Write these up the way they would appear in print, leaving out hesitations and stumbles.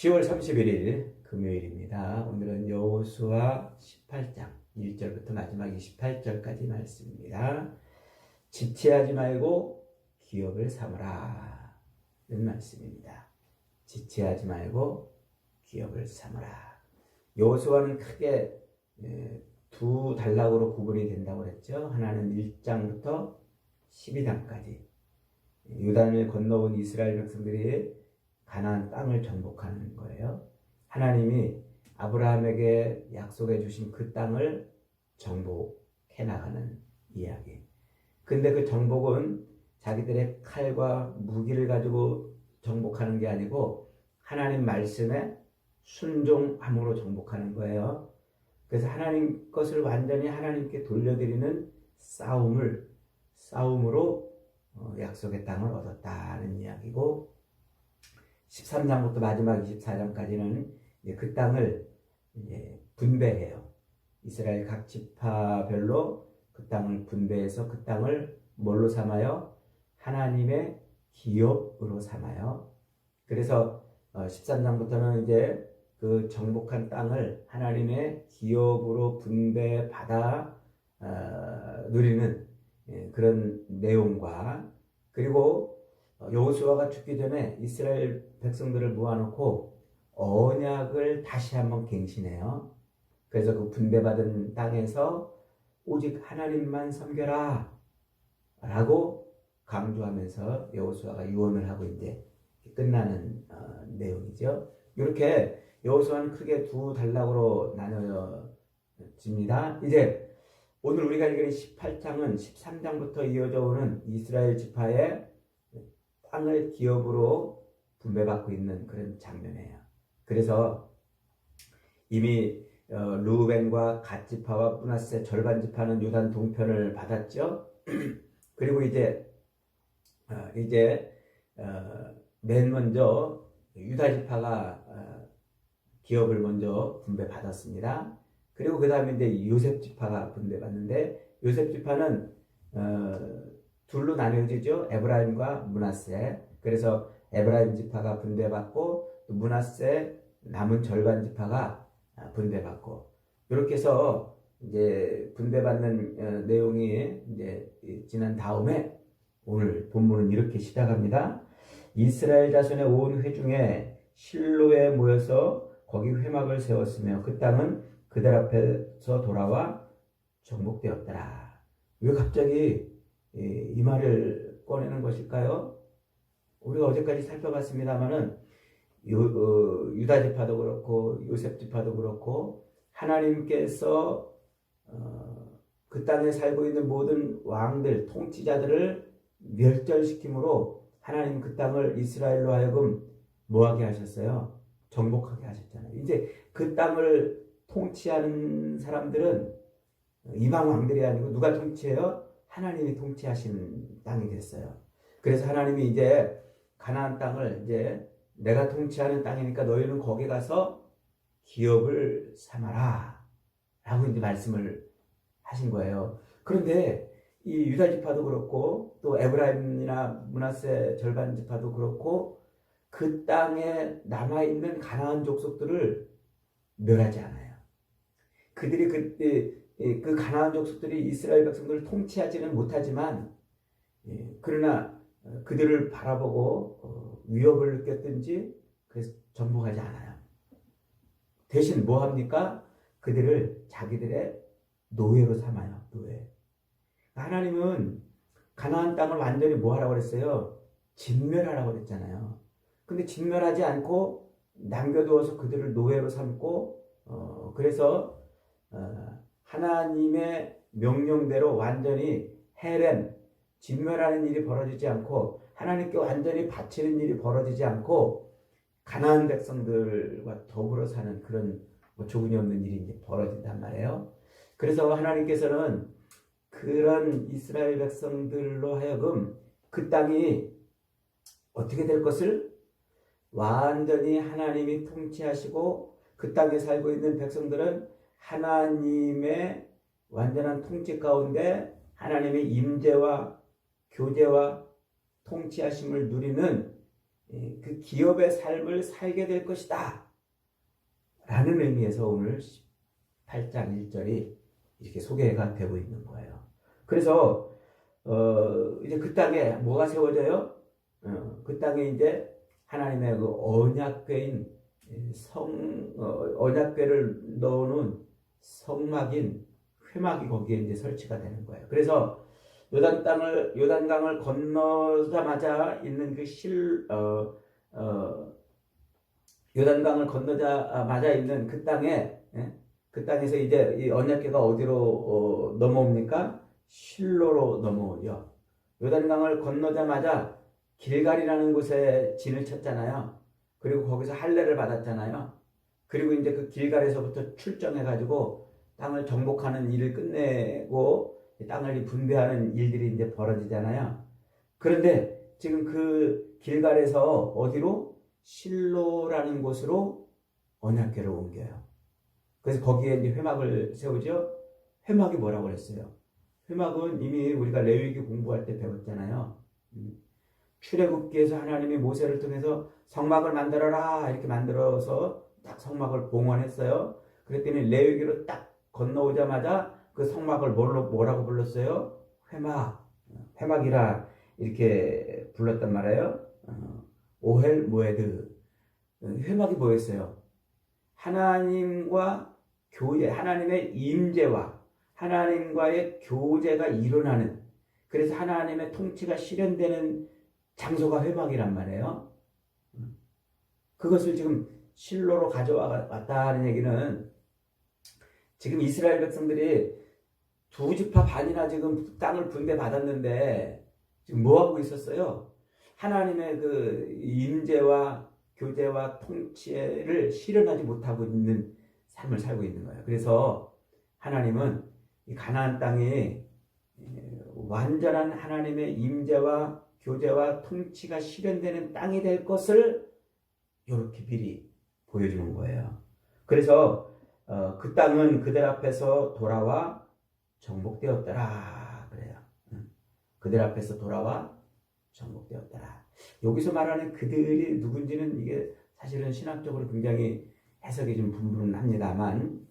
10월 31일 금요일입니다. 오늘은 여호수아 18장 1절부터 마지막 28절까지 말씀입니다. 지체하지 말고 기업을 삼으라 는 말씀입니다. 지체하지 말고 기업을 삼으라. 여호수아는 크게 두 단락으로 구분이 된다고 그랬죠. 하나는 1장부터 12장까지 요단을 건너온 이스라엘 백성들이 가나안 땅을 정복하는 거예요. 하나님이 아브라함에게 약속해 주신 그 땅을 정복해 나가는 이야기. 근데 그 정복은 자기들의 칼과 무기를 가지고 정복하는 게 아니고 하나님 말씀에 순종함으로 정복하는 거예요. 그래서 하나님 것을 완전히 하나님께 돌려드리는 싸움으로 약속의 땅을 얻었다는 이야기고, 13장부터 마지막 24장까지는 그 땅을 이제 분배해요. 이스라엘 각 지파별로 그 땅을 분배해서 그 땅을 뭘로 삼아요? 하나님의 기업으로 삼아요. 그래서 13장부터는 이제 그 정복한 땅을 하나님의 기업으로 분배받아 누리는 그런 내용과, 그리고 여호수아가 죽기 전에 이스라엘 백성들을 모아놓고 언약을 다시 한번 갱신해요. 그래서 그 분배받은 땅에서 오직 하나님만 섬겨라 라고 강조하면서 여호수아가 유언을 하고 이제 끝나는 내용이죠. 이렇게 여호수아는 크게 두 단락으로 나눠집니다. 이제 오늘 우리가 읽은 18장은 13장부터 이어져 오는 이스라엘 지파의 땅을 기업으로 분배받고 있는 그런 장면이에요. 그래서 이미 르우벤과 갓 지파와 므낫세 절반 지파는 요단 동편을 받았죠. 그리고 이제 맨 먼저 유다 지파가 기업을 먼저 분배받았습니다. 그리고 그 다음에 이제 요셉 지파가 분배받는데, 요셉 지파는 둘로 나뉘어지죠. 에브라임과 므낫세. 그래서 에브라임 지파가 분배받고 또 므낫세 남은 절반 지파가 분배받고, 이렇게 해서 이제 분배받는 내용이 이제 지난 다음에 오늘 본문은 이렇게 시작합니다. 이스라엘 자손의 온 회중에 실로에 모여서 거기 회막을 세웠으며 그 땅은 그들 앞에서 돌아와 정복되었더라. 왜 갑자기 이 말을 꺼내는 것일까요? 우리가 어제까지 살펴봤습니다마는 유다 지파도 그렇고 요셉 지파도 그렇고 하나님께서 그 땅에 살고 있는 모든 왕들, 통치자들을 멸절시킴으로 하나님 그 땅을 이스라엘로 하여금 뭐하게 하셨어요? 정복하게 하셨잖아요. 이제 그 땅을 통치하는 사람들은 이방 왕들이 아니고 누가 통치해요? 하나님이 통치하신 땅이 됐어요. 그래서 하나님이 이제 가나안 땅을 이제 내가 통치하는 땅이니까 너희는 거기 가서 기업을 삼아라 라고 이제 말씀을 하신 거예요. 그런데 이 유다 지파도 그렇고 또 에브라임이나 므낫세 절반 지파도 그렇고 그 땅에 남아있는 가나안 족속들을 멸하지 않아요. 그들이 그 가나안 족속들이 이스라엘 백성들을 통치하지는 못하지만, 그러나 그들을 바라보고 위협을 느꼈든지 그래서 정복하지 않아요. 대신 뭐 합니까? 그들을 자기들의 노예로 삼아요. 노예. 하나님은 가나안 땅을 완전히 뭐 하라고 그랬어요? 진멸하라고 그랬잖아요. 근데 진멸하지 않고 남겨두어서 그들을 노예로 삼고, 그래서 하나님의 명령대로 완전히 헤렘, 진멸하는 일이 벌어지지 않고 하나님께 완전히 바치는 일이 벌어지지 않고 가나안 백성들과 더불어 사는 그런 조근이 없는 일이 이제 벌어진단 말이에요. 그래서 하나님께서는 그런 이스라엘 백성들로 하여금 그 땅이 어떻게 될 것을 완전히 하나님이 통치하시고 그 땅에 살고 있는 백성들은 하나님의 완전한 통치 가운데 하나님의 임재와 교제와 통치하심을 누리는 그 기업의 삶을 살게 될 것이다 라는 의미에서 오늘 8장 1절이 이렇게 소개가 되고 있는 거예요. 그래서 이제 그 땅에 뭐가 세워져요? 그 땅에 이제 하나님의 그 언약궤인 언약궤를 넣어놓은 성막인 회막이 거기에 이제 설치가 되는 거예요. 그래서 요단강을 건너자마자 있는 요단강을 건너자마자 있는 그 땅에, 그 땅에서 이제 이 언약궤가 어디로 넘어옵니까? 실로로 넘어오죠. 요단강을 건너자마자 길갈이라는 곳에 진을 쳤잖아요. 그리고 거기서 할례를 받았잖아요. 그리고 이제 그 길갈에서부터 출정해가지고 땅을 정복하는 일을 끝내고 땅을 분배하는 일들이 이제 벌어지잖아요. 그런데 지금 그 길갈에서 어디로? 실로라는 곳으로 언약궤를 옮겨요. 그래서 거기에 이제 회막을 세우죠. 회막이 뭐라고 그랬어요? 회막은 이미 우리가 레위기 공부할 때 배웠잖아요. 출애굽기에서 하나님이 모세를 통해서 성막을 만들어라 이렇게 만들어서 딱 성막을 봉헌했어요. 그랬더니 레위기로 딱 건너오자마자 그 성막을 뭐라고 불렀어요? 회막이라 이렇게 불렀단 말이에요. 오헬 모에드. 회막이 뭐였어요? 하나님과 교제, 하나님의 임재와 하나님과의 교제가 일어나는, 그래서 하나님의 통치가 실현되는 장소가 회막이란 말이에요. 그것을 지금 실로로 가져왔다는 얘기는 지금 이스라엘 백성들이 2지파 반이나 지금 땅을 분배받았는데 지금 뭐하고 있었어요? 하나님의 그 임재와 교제와 통치를 실현하지 못하고 있는 삶을 살고 있는 거예요. 그래서 하나님은 이 가나안 땅이 완전한 하나님의 임재와 교제와 통치가 실현되는 땅이 될 것을 이렇게 미리 보여주는 거예요. 그래서 그 땅은 그들 앞에서 돌아와 정복되었더라 그래요. 그들 앞에서 돌아와 정복되었더라. 여기서 말하는 그들이 누군지는 이게 사실은 신학적으로 굉장히 해석이 좀 분분합니다만,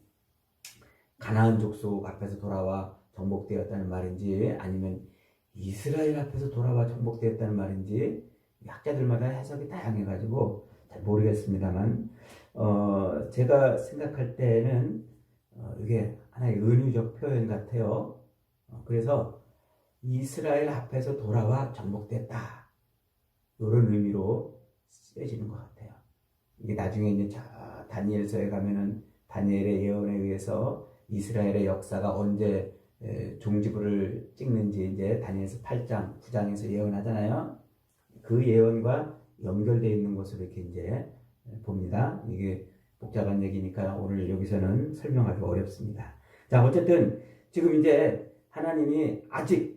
가나안 족속 앞에서 돌아와 정복되었다는 말인지 아니면 이스라엘 앞에서 돌아와 정복되었다는 말인지 학자들마다 해석이 다양해가지고 잘 모르겠습니다만, 제가 생각할 때는 이게 하나의 은유적 표현 같아요. 그래서 이스라엘 앞에서 돌아와 정복됐다, 이런 의미로 쓰여지는 것 같아요. 이게 나중에 이제 다니엘서에 가면은 다니엘의 예언에 의해서 이스라엘의 역사가 언제 종지부를 찍는지 이제 다니엘서 8장, 9장에서 예언하잖아요. 그 예언과 연결되어 있는 것으로 이렇게 이제 봅니다. 이게 복잡한 얘기니까 오늘 여기서는 설명하기 어렵습니다. 자, 어쨌든 지금 이제 하나님이 아직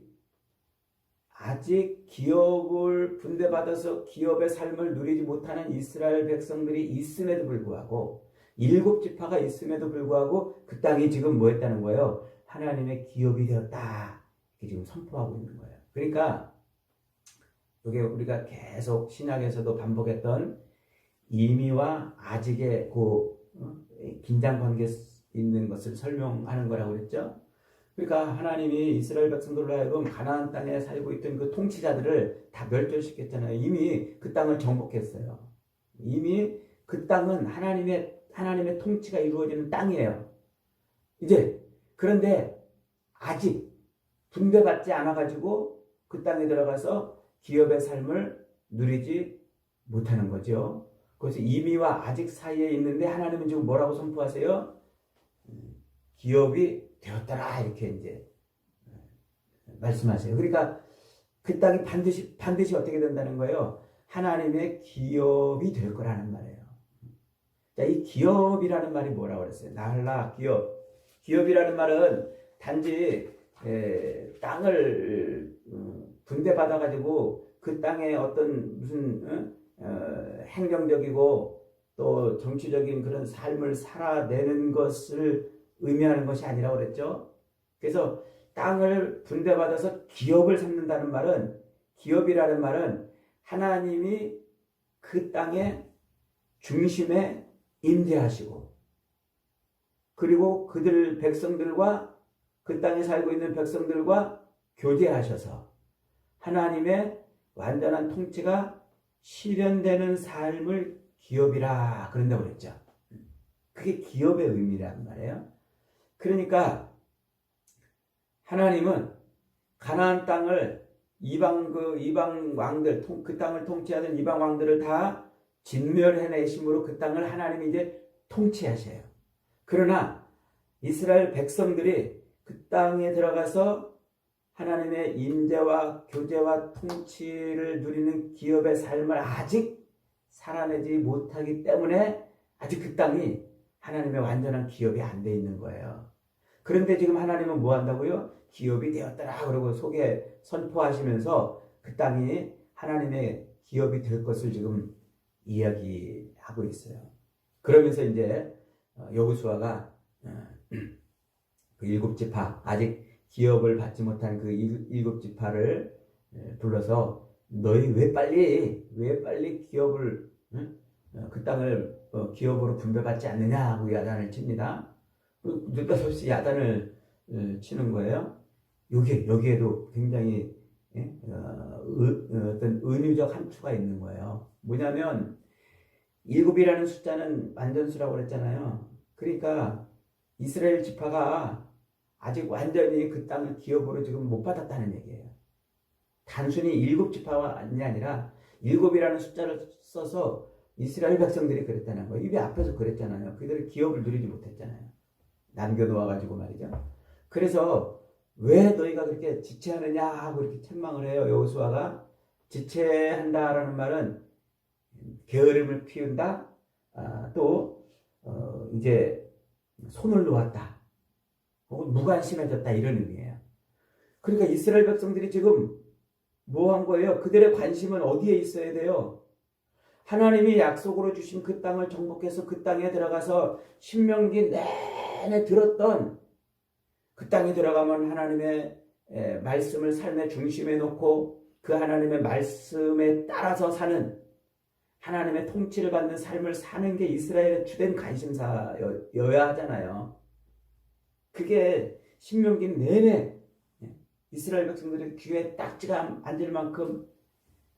기업을 분배받아서 기업의 삶을 누리지 못하는 이스라엘 백성들이 있음에도 불구하고, 7지파가 있음에도 불구하고 그 땅이 지금 뭐 했다는 거예요? 하나님의 기업이 되었다, 이렇게 지금 선포하고 있는 거예요. 그러니까 이게 우리가 계속 신약에서도 반복했던 이미와 아직의 그 긴장 관계에 있는 것을 설명하는 거라고 그랬죠. 그러니까 하나님이 이스라엘 백성들로 하여금 가나안 땅에 살고 있던 그 통치자들을 다 멸절시켰잖아요. 이미 그 땅을 정복했어요. 이미 그 땅은 하나님의 통치가 이루어지는 땅이에요. 이제 그런데 아직 분배받지 않아가지고 그 땅에 들어가서 기업의 삶을 누리지 못하는 거죠. 그래서 이미와 아직 사이에 있는데 하나님은 지금 뭐라고 선포하세요? 기업이 되었더라, 이렇게 이제 말씀하세요. 그러니까 그 땅이 반드시 어떻게 된다는 거예요? 하나님의 기업이 될 거라는 말이에요. 자, 이 기업이라는 말이 뭐라고 그랬어요? 나할라, 기업이라는 말은 단지 땅을 분배받아가지고 그 땅에 어떤 무슨 행정적이고 또 정치적인 그런 삶을 살아내는 것을 의미하는 것이 아니라고 그랬죠. 그래서 땅을 분배받아서 기업을 삼는다는 말은, 기업이라는 말은 하나님이 그 땅의 중심에 임재하시고 그리고 그들 백성들과 그 땅에 살고 있는 백성들과 교제하셔서 하나님의 완전한 통치가 실현되는 삶을 기업이라 그런다고 그랬죠. 그게 기업의 의미란 말이에요. 그러니까 하나님은 가나안 땅을 이방 왕들, 그 땅을 통치하던 이방 왕들을 다 진멸해내심으로 그 땅을 하나님이 이제 통치하셔요. 그러나 이스라엘 백성들이 그 땅에 들어가서 하나님의 임재와 교제와 통치를 누리는 기업의 삶을 아직 살아내지 못하기 때문에 아직 그 땅이 하나님의 완전한 기업이 안 돼 있는 거예요. 그런데 지금 하나님은 뭐 한다고요? 기업이 되었더라 그러고 선포하시면서 그 땅이 하나님의 기업이 될 것을 지금 이야기하고 있어요. 그러면서 이제 여호수아가 그 일곱 지파 아직 기업을 받지 못한 그 일곱 지파를 불러서 너희 왜 빨리 기업을 그 땅을 기업으로 분배받지 않느냐 하고 야단을 칩니다. 느닷없이 야단을 치는 거예요. 여기에도 굉장히 어떤 은유적 함추가 있는 거예요. 뭐냐면 일곱이라는 숫자는 완전수라고 그랬잖아요. 그러니까 이스라엘 지파가 아직 완전히 그 땅을 기업으로 지금 못 받았다는 얘기예요. 단순히 일곱 지파가 아니라 일곱이라는 숫자를 써서 이스라엘 백성들이 그랬다는 거예요. 입에 앞에서 그랬잖아요. 그들이 기업을 누리지 못했잖아요. 남겨놓아가지고 말이죠. 그래서 왜 너희가 그렇게 지체하느냐 하고 이렇게 책망을 해요. 여호수아가 지체한다라는 말은 게으름을 피운다. 이제 손을 놓았다. 혹은 무관심해졌다 이런 의미예요. 그러니까 이스라엘 백성들이 지금 뭐 한 거예요? 그들의 관심은 어디에 있어야 돼요? 하나님이 약속으로 주신 그 땅을 정복해서 그 땅에 들어가서 신명기 내내 들었던 그 땅에 들어가면 하나님의 말씀을 삶의 중심에 놓고 그 하나님의 말씀에 따라서 사는 하나님의 통치를 받는 삶을 사는 게 이스라엘의 주된 관심사여야 하잖아요. 그게 신명기 내내 이스라엘 백성들의 귀에 딱지가 앉을 만큼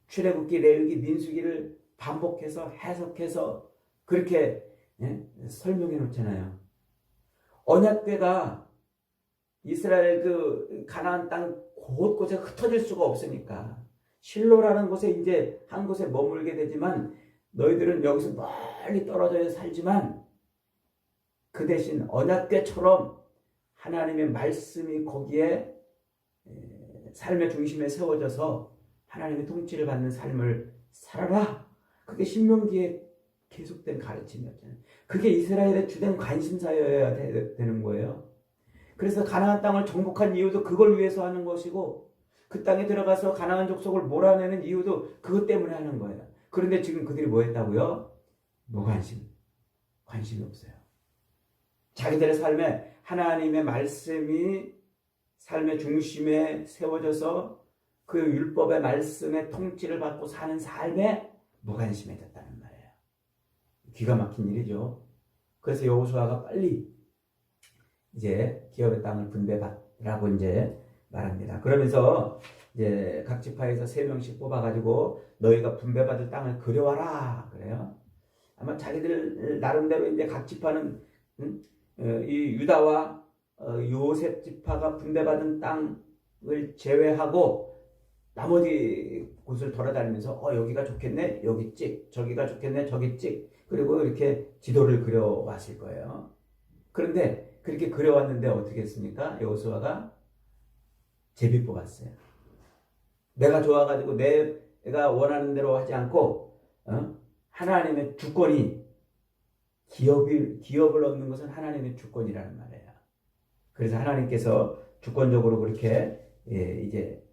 출애굽기, 레위기, 민수기를 반복해서 해석해서 그렇게 설명해 놓잖아요. 언약궤가 이스라엘 그 가나안 땅 곳곳에 흩어질 수가 없으니까 실로라는 곳에 이제 한 곳에 머물게 되지만 너희들은 여기서 멀리 떨어져 살지만 그 대신 언약궤처럼 하나님의 말씀이 거기에 삶의 중심에 세워져서 하나님의 통치를 받는 삶을 살아라. 그게 신명기에 계속된 가르침이었잖아요. 그게 이스라엘의 주된 관심사여야 되는 거예요. 그래서 가나안 땅을 정복한 이유도 그걸 위해서 하는 것이고 그 땅에 들어가서 가나안 족속을 몰아내는 이유도 그것 때문에 하는 거예요. 그런데 지금 그들이 뭐 했다고요? 관심이 없어요. 자기들의 삶에 하나님의 말씀이 삶의 중심에 세워져서 그 율법의 말씀의 통치를 받고 사는 삶에 무관심해졌다는 말이에요. 기가 막힌 일이죠. 그래서 여호수아가 빨리 이제 기업의 땅을 분배받으라고 이제 말합니다. 그러면서 이제 각 지파에서 3명씩 뽑아가지고 너희가 분배받을 땅을 그려와라 그래요. 아마 자기들 나름대로 이제 각 지파는 이 유다와 요셉 지파가 분배받은 땅을 제외하고 나머지 곳을 돌아다니면서 여기가 좋겠네 여기 찍, 저기가 좋겠네 저기 찍, 그리고 이렇게 지도를 그려왔을 거예요. 그런데 그렇게 그려왔는데 어떻게 했습니까? 여호수아가 제비 뽑았어요. 내가 좋아가지고 내가 원하는 대로 하지 않고 하나님의 주권이 기업을 얻는 것은 하나님의 주권이라는 말이에요. 그래서 하나님께서 주권적으로 그렇게 이제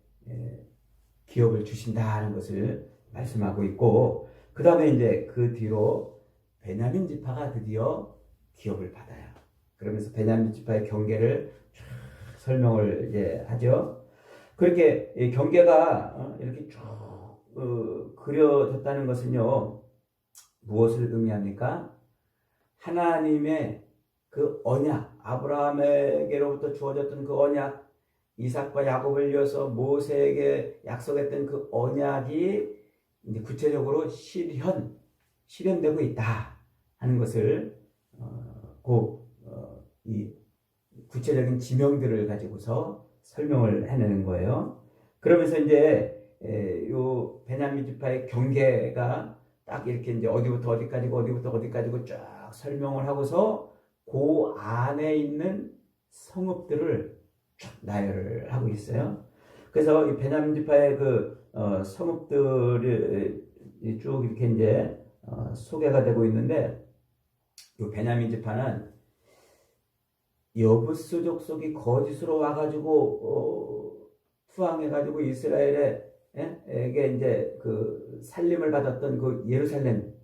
기업을 주신다는 것을 말씀하고 있고, 그 다음에 이제 그 뒤로 베냐민 지파가 드디어 기업을 받아요. 그러면서 베냐민 지파의 경계를 쭉 설명을 이제 하죠. 그렇게 경계가 이렇게 쭉 그려졌다는 것은요, 무엇을 의미합니까? 하나님의 그 언약, 아브라함에게로부터 주어졌던 그 언약, 이삭과 야곱을 이어서 모세에게 약속했던 그 언약이 이제 구체적으로 실현되고 있다 하는 것을 이 구체적인 지명들을 가지고서 설명을 해내는 거예요. 그러면서 이제 요 베냐민 지파의 경계가 딱 이렇게 이제 어디부터 어디까지고 어디부터 어디까지고 쫙 설명을 하고서 그 안에 있는 성읍들을 쫙 나열을 하고 있어요. 그래서 이 베냐민 지파의 그 성읍들이 쭉 이렇게 이제 소개가 되고 있는데, 이 베냐민 지파는 여부스 족속이 거짓으로 와가지고 투항해가지고 이스라엘에게 이제 그 살림을 받았던 그 예루살렘,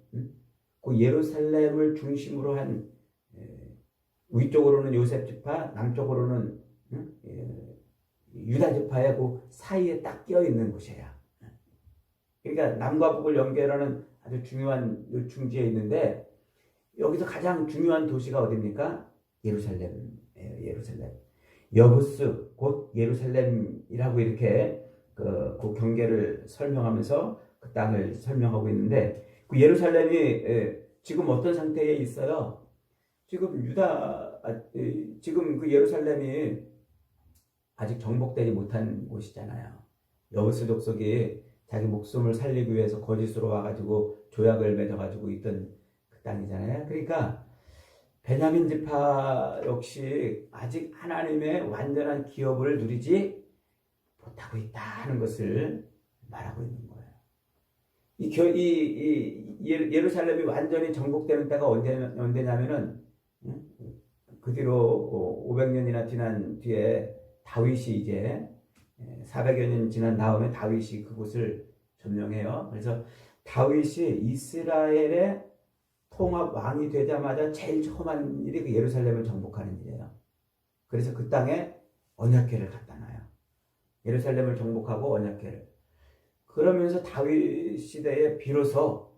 그 예루살렘을 중심으로 한 위쪽으로는 요셉 지파, 남쪽으로는 유다 지파의 그 사이에 딱 끼어 있는 곳이에요. 그러니까 남과 북을 연결하는 아주 중요한 요충지에 있는데, 여기서 가장 중요한 도시가 어디입니까? 예루살렘이에요. 예루살렘. 여부스 곧 예루살렘이라고 이렇게 그 경계를 설명하면서 그 땅을 설명하고 있는데, 그 예루살렘이 지금 어떤 상태에 있어요? 지금 지금 그 예루살렘이 아직 정복되지 못한 곳이잖아요. 여부스 족속이 자기 목숨을 살리기 위해서 거짓으로 와가지고 조약을 맺어가지고 있던 그 땅이잖아요. 그러니까 베냐민 지파 역시 아직 하나님의 완전한 기업을 누리지 못하고 있다 하는 것을 말하고 있는 거예요. 예루살렘이 완전히 정복되는 때가 언제냐면은 그 뒤로 500년이나 지난 뒤에 다윗이 이제 400여 년 지난 다음에 다윗이 그곳을 점령해요. 그래서 다윗이 이스라엘의 통합 왕이 되자마자 제일 처음 한 일이 그 예루살렘을 정복하는 일이에요. 그래서 그 땅에 언약궤를 갖다 놔요. 예루살렘을 정복하고 언약궤를. 그러면서 다윗 시대에 비로소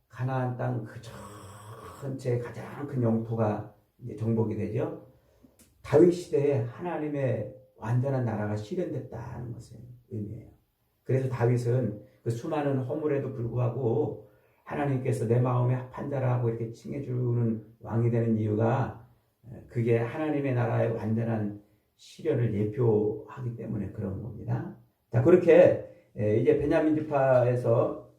가나안 땅 그 전체 가장 큰 영토가 이제 정복이 되죠. 다윗 시대에 하나님의 완전한 나라가 실현됐다는 것을 의미해요. 그래서 다윗은 그 수많은 허물에도 불구하고 하나님께서 내 마음에 합한 자라고 이렇게 칭해주는 왕이 되는 이유가, 그게 하나님의 나라의 완전한 실현을 예표하기 때문에 그런 겁니다. 자, 그렇게 이제 베냐민 지파에서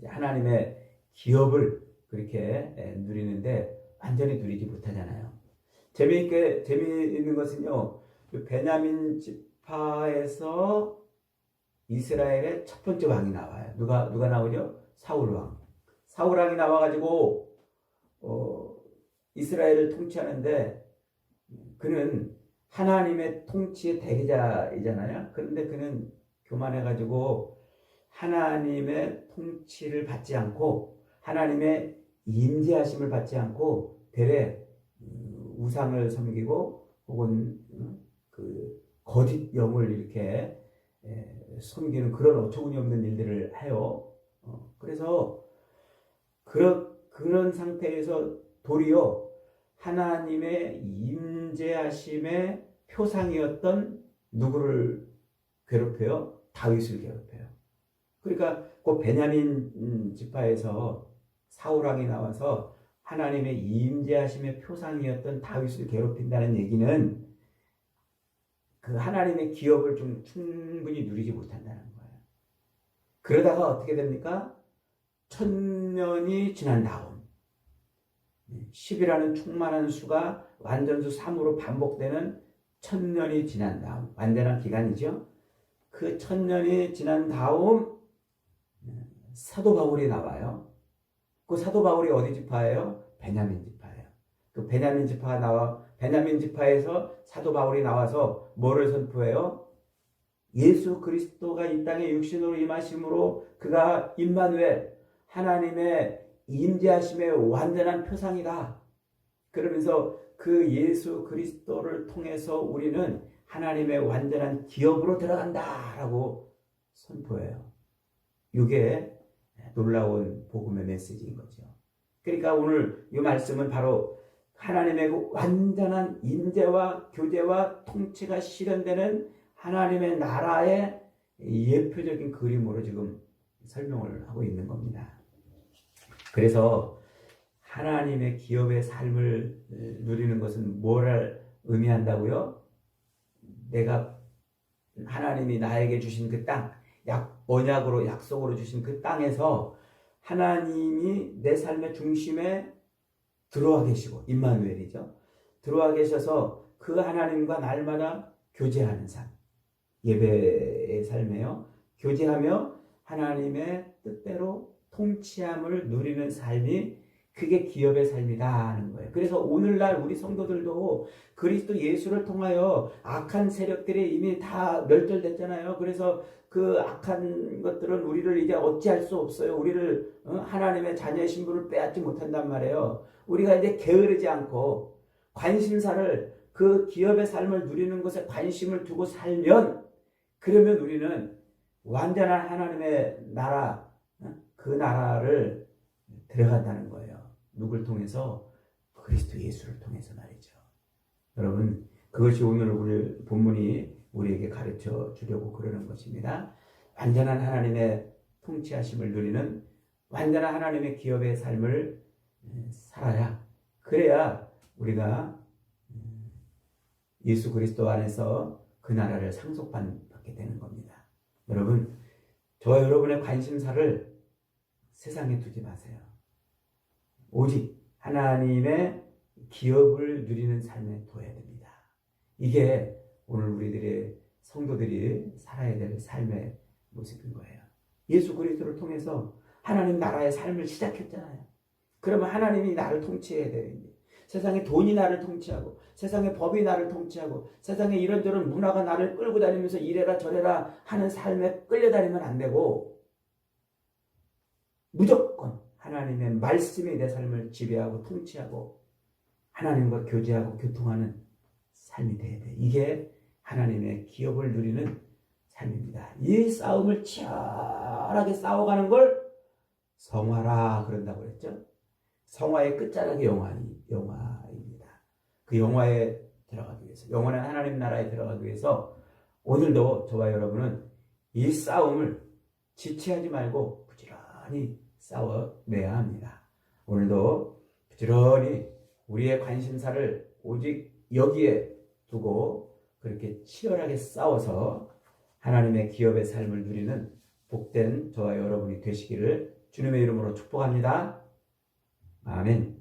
하나님의 기업을 그렇게 누리는데 완전히 누리지 못하잖아요. 재미있는 것은요, 베냐민 지파에서 이스라엘의 첫 번째 왕이 나와요. 누가 나오죠? 사울왕. 사울왕이 나와가지고 이스라엘을 통치하는데, 그는 하나님의 통치의 대리자이잖아요. 그런데 그는 교만해가지고 하나님의 통치를 받지 않고 하나님의 임재하심을 받지 않고 되레 우상을 섬기고 혹은 그 거짓 영을 이렇게 섬기는 그런 어처구니 없는 일들을 해요. 그래서 그런 상태에서 도리어 하나님의 임재하심의 표상이었던 누구를 괴롭혀요? 다윗을 괴롭혀요. 그러니까 그 베냐민 지파에서 사울왕이 나와서 하나님의 임재하심의 표상이었던 다윗을 괴롭힌다는 얘기는 그 하나님의 기업을 좀 충분히 누리지 못한다는 거예요. 그러다가 어떻게 됩니까? 1000년이 지난 다음 10이라는 충만한 수가 완전수 3으로 반복되는 1000년이 지난 다음, 완전한 기간이죠. 그 1000년이 지난 다음 사도 바울이 나와요. 그 사도 바울이 어디 지파예요? 베냐민 지파예요. 그 베냐민 지파에서 사도 바울이 나와서 뭐를 선포해요? 예수 그리스도가 이 땅에 육신으로 임하심으로 그가 임마누엘, 하나님의 임재하심의 완전한 표상이다. 그러면서 그 예수 그리스도를 통해서 우리는 하나님의 완전한 기업으로 들어간다라고 선포해요. 이게 놀라운 복음의 메시지인 거죠. 그러니까 오늘 이 말씀은 바로 하나님의 그 완전한 임재와 교제와 통치가 실현되는 하나님의 나라의 예표적인 그림으로 지금 설명을 하고 있는 겁니다. 그래서 하나님의 기업의 삶을 누리는 것은 뭐를 의미한다고요? 내가 하나님이 나에게 주신 그 땅, 언약으로 약속으로 주신 그 땅에서 하나님이 내 삶의 중심에 들어와 계시고, 임마누엘이죠. 들어와 계셔서 그 하나님과 날마다 교제하는 삶, 예배의 삶이에요. 교제하며 하나님의 뜻대로 통치함을 누리는 삶이 그게 기업의 삶이다 하는 거예요. 그래서 오늘날 우리 성도들도 그리스도 예수를 통하여 악한 세력들이 이미 다 멸절됐잖아요. 그래서 그 악한 것들은 우리를 이제 어찌할 수 없어요. 우리를 하나님의 자녀의 신분을 빼앗지 못한단 말이에요. 우리가 이제 게으르지 않고 관심사를 그 기업의 삶을 누리는 것에 관심을 두고 살면, 그러면 우리는 완전한 하나님의 나라, 그 나라를 들어간다는 거예요. 누굴 통해서? 그리스도 예수를 통해서 말이죠. 여러분, 그것이 오늘 우리 본문이 우리에게 가르쳐 주려고 그러는 것입니다. 완전한 하나님의 통치하심을 누리는 완전한 하나님의 기업의 삶을 살아야, 그래야 우리가 예수 그리스도 안에서 그 나라를 상속받게 되는 겁니다. 여러분, 저와 여러분의 관심사를 세상에 두지 마세요. 오직 하나님의 기업을 누리는 삶에 둬야 됩니다. 이게 오늘 우리들의 성도들이 살아야 될 삶의 모습인 거예요. 예수 그리스도를 통해서 하나님 나라의 삶을 시작했잖아요. 그러면 하나님이 나를 통치해야 되는데, 세상에 돈이 나를 통치하고, 세상에 법이 나를 통치하고, 세상에 이런저런 문화가 나를 끌고 다니면서 이래라 저래라 하는 삶에 끌려다니면 안 되고, 무조건 하나님의 말씀이 내 삶을 지배하고 통치하고 하나님과 교제하고 교통하는 삶이 돼야 돼. 이게 하나님의 기업을 누리는 삶입니다. 이 싸움을 치열하게 싸워가는 걸 성화라 그런다고 그랬죠. 성화의 끝자락이 영화입니다. 그 영화에 들어가기 위해서, 영원한 하나님 나라에 들어가기 위해서 오늘도 저와 여러분은 이 싸움을 지체하지 말고 부지런히 싸워내야 합니다. 오늘도 부지런히 우리의 관심사를 오직 여기에 두고 그렇게 치열하게 싸워서 하나님의 기업의 삶을 누리는 복된 저와 여러분이 되시기를 주님의 이름으로 축복합니다. 아멘.